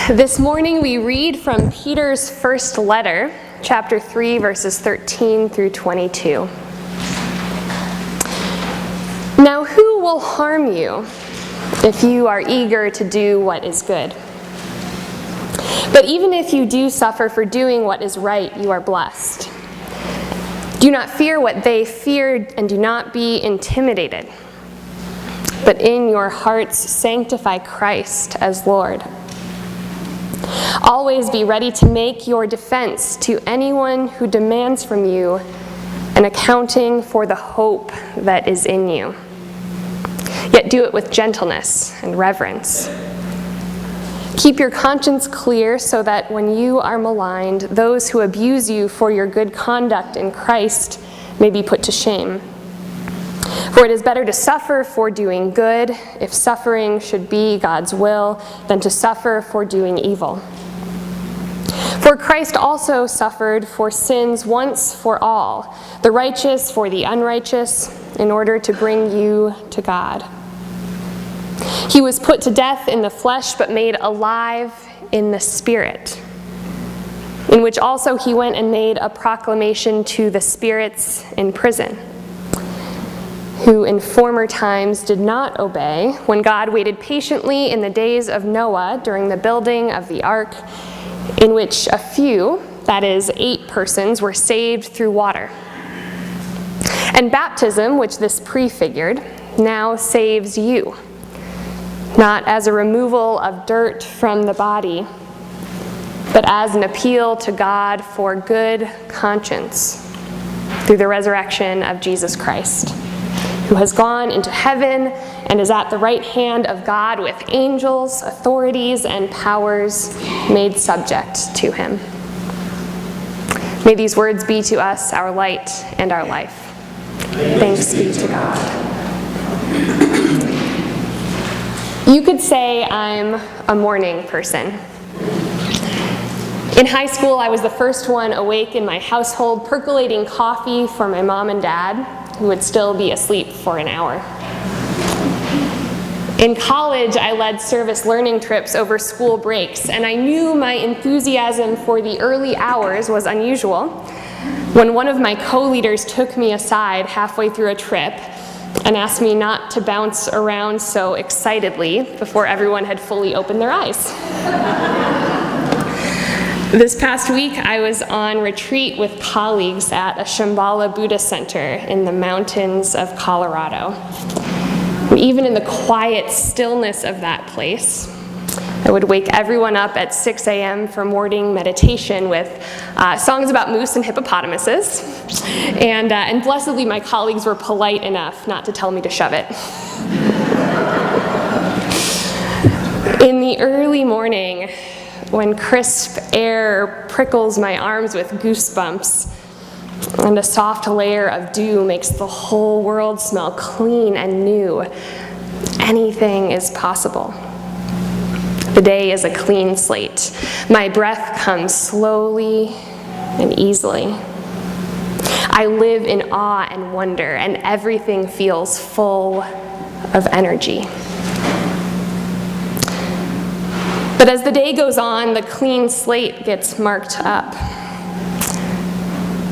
This morning we read from Peter's first letter, chapter 3, verses 13 through 22. Now who will harm you if you are eager to do what is good? But even if you do suffer for doing what is right, you are blessed. Do not fear what they feared, and do not be intimidated. But in your hearts sanctify Christ as Lord. Always be ready to make your defense to anyone who demands from you an accounting for the hope that is in you. Yet do it with gentleness and reverence. Keep your conscience clear so that when you are maligned, those who abuse you for your good conduct in Christ may be put to shame. For it is better to suffer for doing good, if suffering should be God's will, than to suffer for doing evil. For Christ also suffered for sins once for all, the righteous for the unrighteous, in order to bring you to God. He was put to death in the flesh, but made alive in the Spirit, in which also he went and made a proclamation to the spirits in prison, who in former times did not obey, when God waited patiently in the days of Noah during the building of the ark, in which a few, that is, 8 persons, were saved through water. And baptism, which this prefigured, now saves you, not as a removal of dirt from the body, but as an appeal to God for good conscience through the resurrection of Jesus Christ, who has gone into heaven and is at the right hand of God with angels, authorities, and powers made subject to him. May these words be to us our light and our life. Thanks be to God. You could say I'm a morning person. In high school, I was the first one awake in my household, percolating coffee for my mom and dad, who would still be asleep for an hour. In college, I led service learning trips over school breaks, and I knew my enthusiasm for the early hours was unusual when one of my co-leaders took me aside halfway through a trip and asked me not to bounce around so excitedly before everyone had fully opened their eyes. This past week, I was on retreat with colleagues at a Shambhala Buddhist center in the mountains of Colorado. And even in the quiet stillness of that place, I would wake everyone up at 6 a.m. for morning meditation with songs about moose and hippopotamuses. And blessedly, my colleagues were polite enough not to tell me to shove it. In the early morning, when crisp air prickles my arms with goosebumps, and a soft layer of dew makes the whole world smell clean and new, anything is possible. The day is a clean slate. My breath comes slowly and easily. I live in awe and wonder, and everything feels full of energy. But as the day goes on, the clean slate gets marked up.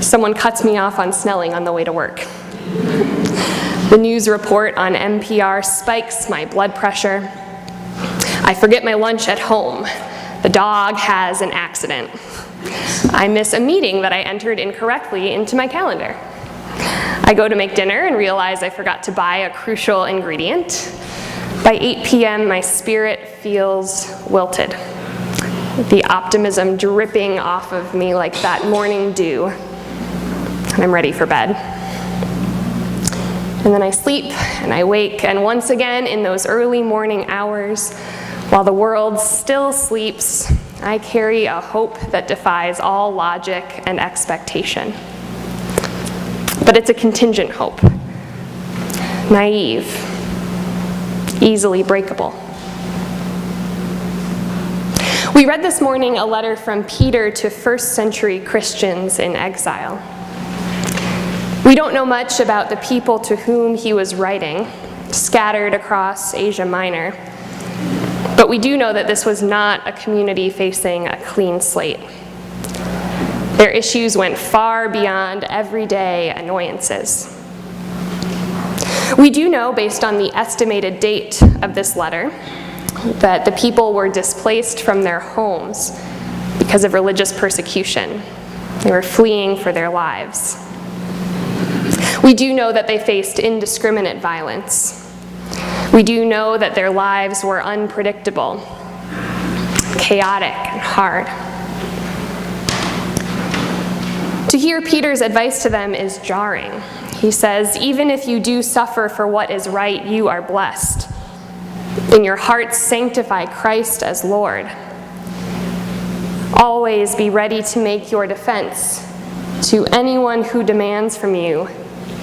Someone cuts me off on Snelling on the way to work. The news report on NPR spikes my blood pressure. I forget my lunch at home. The dog has an accident. I miss a meeting that I entered incorrectly into my calendar. I go to make dinner and realize I forgot to buy a crucial ingredient. By 8 p.m., my spirit feels wilted, the optimism dripping off of me like that morning dew, and I'm ready for bed. And then I sleep, and I wake, and once again in those early morning hours, while the world still sleeps, I carry a hope that defies all logic and expectation. But it's a contingent hope, naive, easily breakable. We read this morning a letter from Peter to first-century Christians in exile. We don't know much about the people to whom he was writing, scattered across Asia Minor. But we do know that this was not a community facing a clean slate. Their issues went far beyond everyday annoyances. We do know, based on the estimated date of this letter, that the people were displaced from their homes because of religious persecution. They were fleeing for their lives. We do know that they faced indiscriminate violence. We do know that their lives were unpredictable, chaotic, and hard. To hear Peter's advice to them is jarring. He says, even if you do suffer for what is right, you are blessed. In your hearts, sanctify Christ as Lord. Always be ready to make your defense to anyone who demands from you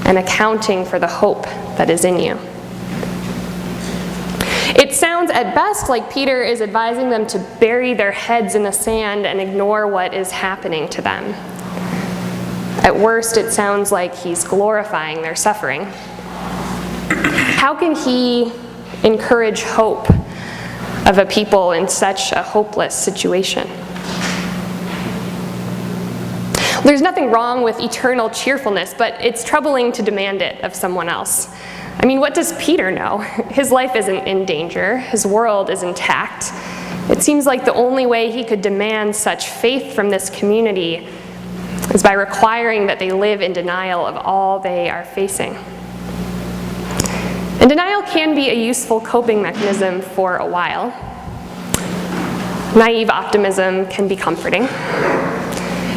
an accounting for the hope that is in you. It sounds at best like Peter is advising them to bury their heads in the sand and ignore what is happening to them. At worst, it sounds like he's glorifying their suffering. How can he encourage hope of a people in such a hopeless situation? There's nothing wrong with eternal cheerfulness, but it's troubling to demand it of someone else. I mean, what does Peter know? His life isn't in danger. His world is intact. It seems like the only way he could demand such faith from this community is by requiring that they live in denial of all they are facing. And denial can be a useful coping mechanism for a while. Naive optimism can be comforting.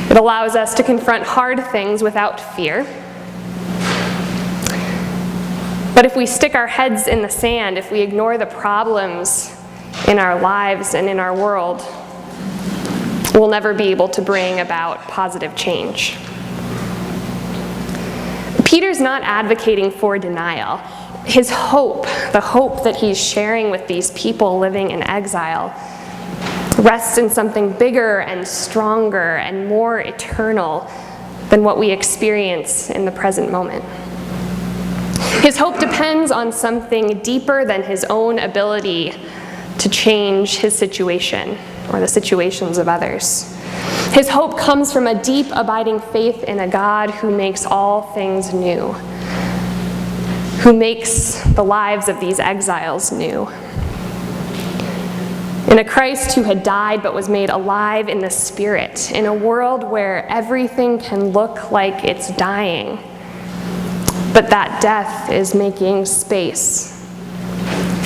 It allows us to confront hard things without fear. But if we stick our heads in the sand, if we ignore the problems in our lives and in our world, we'll never be able to bring about positive change. Peter's not advocating for denial. His hope, the hope that he's sharing with these people living in exile, rests in something bigger and stronger and more eternal than what we experience in the present moment. His hope depends on something deeper than his own ability to change his situation or the situations of others. His hope comes from a deep, abiding faith in a God who makes all things new, who makes the lives of these exiles new. In a Christ who had died but was made alive in the Spirit, in a world where everything can look like it's dying, but that death is making space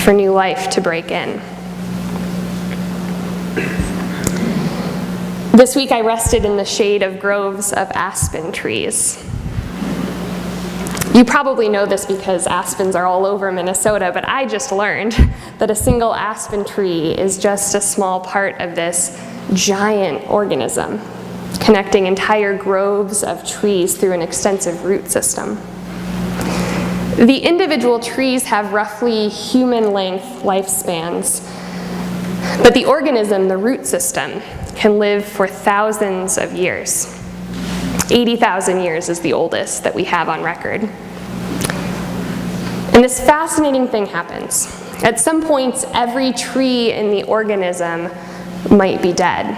for new life to break in. This week I rested in the shade of groves of aspen trees. You probably know this because aspens are all over Minnesota, but I just learned that a single aspen tree is just a small part of this giant organism, connecting entire groves of trees through an extensive root system. The individual trees have roughly human-length lifespans, but the organism, the root system, can live for thousands of years. 80,000 years is the oldest that we have on record. And this fascinating thing happens. At some points, every tree in the organism might be dead.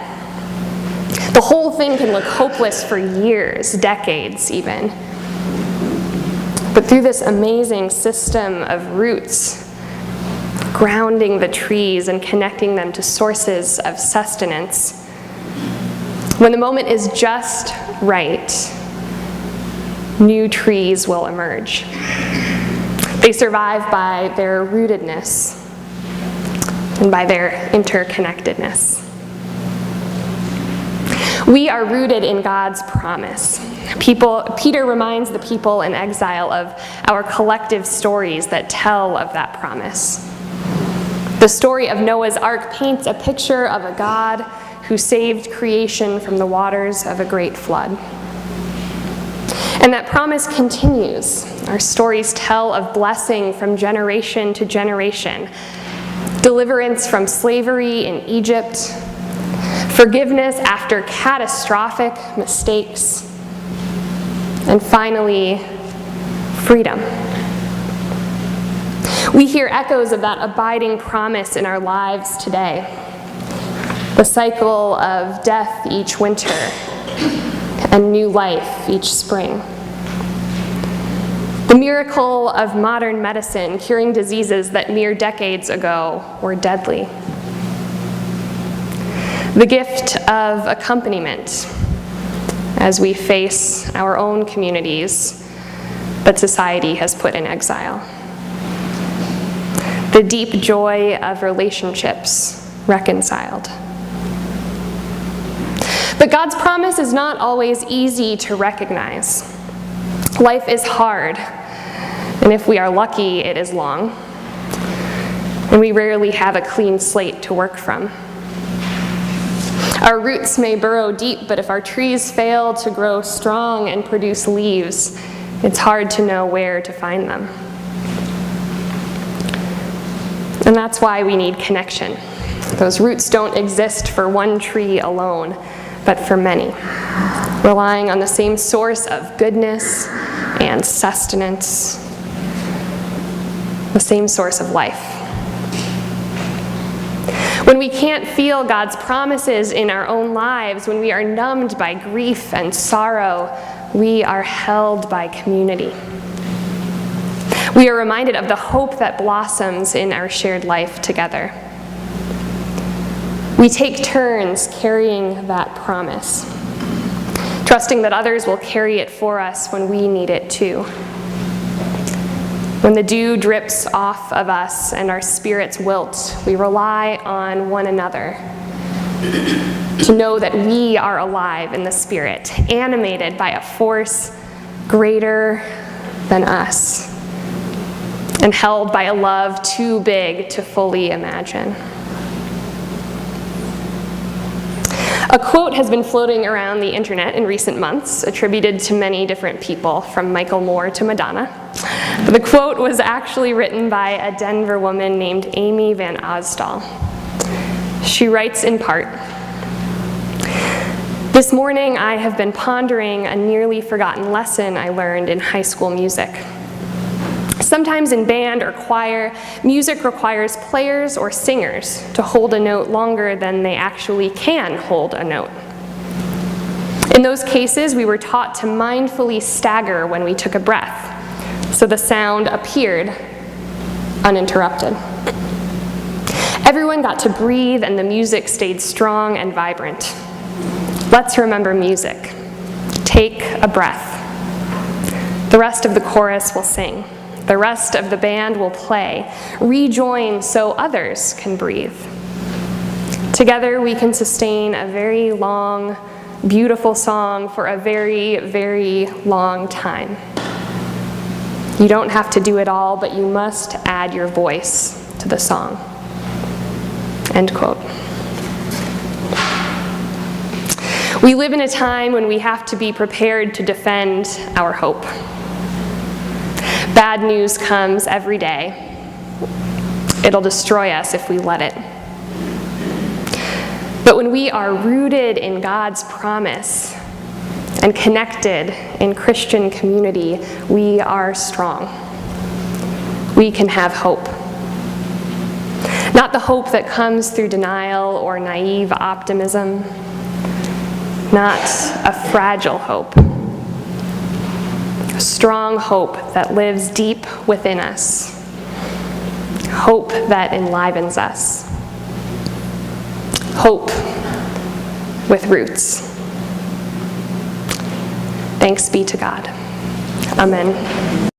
The whole thing can look hopeless for years, decades even. But through this amazing system of roots, grounding the trees and connecting them to sources of sustenance, when the moment is just right, new trees will emerge. They survive by their rootedness and by their interconnectedness. We are rooted in God's promise. Peter reminds the people in exile of our collective stories that tell of that promise. The story of Noah's Ark paints a picture of a God who saved creation from the waters of a great flood. And that promise continues. Our stories tell of blessing from generation to generation, deliverance from slavery in Egypt, forgiveness after catastrophic mistakes, and finally, freedom. We hear echoes of that abiding promise in our lives today. The cycle of death each winter and new life each spring. The miracle of modern medicine curing diseases that mere decades ago were deadly. The gift of accompaniment as we face our own communities that society has put in exile. The deep joy of relationships reconciled. But God's promise is not always easy to recognize. Life is hard, and if we are lucky, it is long. And we rarely have a clean slate to work from. Our roots may burrow deep, but if our trees fail to grow strong and produce leaves, it's hard to know where to find them. And that's why we need connection. Those roots don't exist for one tree alone, but for many, relying on the same source of goodness and sustenance, the same source of life. When we can't feel God's promises in our own lives, when we are numbed by grief and sorrow, we are held by community. We are reminded of the hope that blossoms in our shared life together. We take turns carrying that promise, trusting that others will carry it for us when we need it too. When the dew drips off of us and our spirits wilt, we rely on one another to know that we are alive in the Spirit, animated by a force greater than us, and held by a love too big to fully imagine. A quote has been floating around the internet in recent months, attributed to many different people, from Michael Moore to Madonna. But the quote was actually written by a Denver woman named Amy Van Osdal. She writes in part, "This morning I have been pondering a nearly forgotten lesson I learned in high school music. Sometimes in band or choir, music requires players or singers to hold a note longer than they actually can hold a note. In those cases, we were taught to mindfully stagger when we took a breath, so the sound appeared uninterrupted. Everyone got to breathe and the music stayed strong and vibrant. Let's remember music. Take a breath. The rest of the chorus will sing. The rest of the band will play. Rejoin so others can breathe. Together we can sustain a very long, beautiful song for a very, very long time. You don't have to do it all, but you must add your voice to the song." End quote. We live in a time when we have to be prepared to defend our hope. Bad news comes every day. It'll destroy us if we let it. But when we are rooted in God's promise and connected in Christian community, we are strong. We can have hope. Not the hope that comes through denial or naive optimism. Not a fragile hope. A strong hope that lives deep within us. Hope that enlivens us. Hope with roots. Thanks be to God. Amen.